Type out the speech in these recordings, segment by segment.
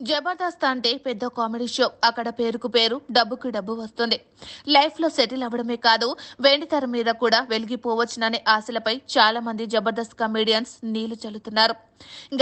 జబర్దస్త్ అంటే పెద్ద comedy show. అక్కడ పేరుకు పేరు, డబ్బుకి డబ్బు వస్తుంది. లైఫ్‌లో సెటిల్ అవ్వడమే కాదు, వెండితెర మీద కూడా వెలిగిపోవచ్చుననే ఆశలపై చాలా మంది జబర్దస్త్ కమెడియన్స్ నీళ్లు చల్లుతున్నారు.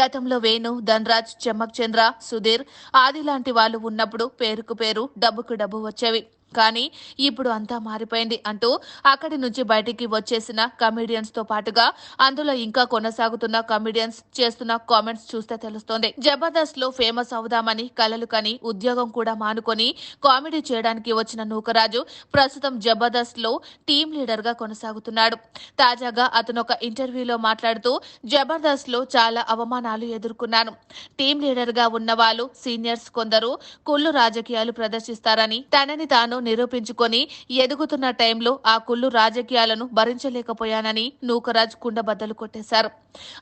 గతంలో వేణు, ధనరాజ్, చెమ్మక్ చంద్ర, సుధీర్, ఆది లాంటి వాళ్ళు ఉన్నప్పుడు పేరుకు పేరు, డబ్బుకు డబ్బు వచ్చేవి. కానీ ఇప్పుడు అంతా మారిపోయింది అంటూ అక్కడి నుంచి బయటికి వచ్చేసిన కమెడియన్స్ తో పాటుగా అందులో ఇంకా కొనసాగుతున్న కమెడియన్స్ చేస్తున్న కామెంట్స్ చూస్తే తెలుస్తోంది. జబర్దస్త్ లో ఫేమస్ అవుదామని కలలు కని ఉద్యోగం కూడా మానుకొని కామెడీ చేయడానికి వచ్చిన నూకరాజు ప్రస్తుతం జబర్దస్త్ లో టీం లీడర్ గా కొనసాగుతున్నాడు. తాజాగా అతను ఒక ఇంటర్వ్యూలో మాట్లాడుతూ జబర్దస్త్ లో చాలా అవమానాలు ఎదుర్కొన్నాను. టీం లీడర్ గా ఉన్న వాళ్ళు సీనియర్స్ కొందరు కుళ్ళు రాజకీయాలు ప్రదర్శిస్తారని, తనని తాను నిరూపించుకొని ఎదుగుతున్న టైంలో ఆ కుళ్ళు రాజకీయాలను భరించలేకపోయానని నూకరాజ్ కుండబద్దలు కొట్టేశారు.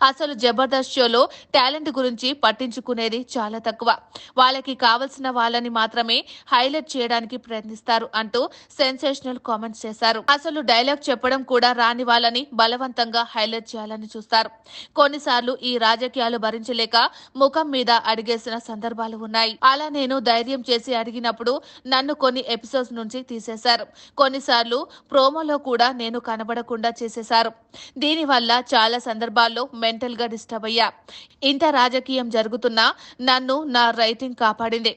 అసలు జబర్దస్త్ షోలో టాలెంట్ గురించి పట్టించుకునేది చాలా తక్కువ. వాళ్ళకి కావలసిన వాళ్ళని మాత్రమే హైలైట్ చేయడానికి ప్రయత్నిస్తారు అంటూ సెన్సేషనల్ కామెంట్స్ చేశారు. అసలు డైలాగ్ చెప్పడం కూడా రాని వాళ్ళని బలవంతంగా హైలైట్ చేయాలని చూస్తారు. కొన్నిసార్లు ఈ రాజకీయాలు భరించలేక ముఖం మీద అడిగేసిన సందర్భాలు ఉన్నాయి. అలా నేను ధైర్యం చేసి అడిగినప్పుడు నన్ను కొన్ని ఎపిసోడ్స్ నుంచి తీసేశారు. కొన్నిసార్లు ప్రోమోలో కూడా నేను కనబడకుండా చేసేశారు. దీనివల్ల చాలా సందర్భాల్లో మెంటల్ గా డిస్టర్బ్ అయ్యా. ఇంత రాజకీయం జరుగుతున్నా నన్ను నా రైటింగ్ కాపాడింది.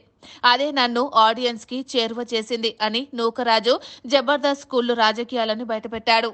అదే నన్ను ఆడియన్స్ కి చేరువ చేసింది అని నూకరాజు జబర్దస్త్ స్కూల్ రాజకీయాలను బయటపెట్టాడు.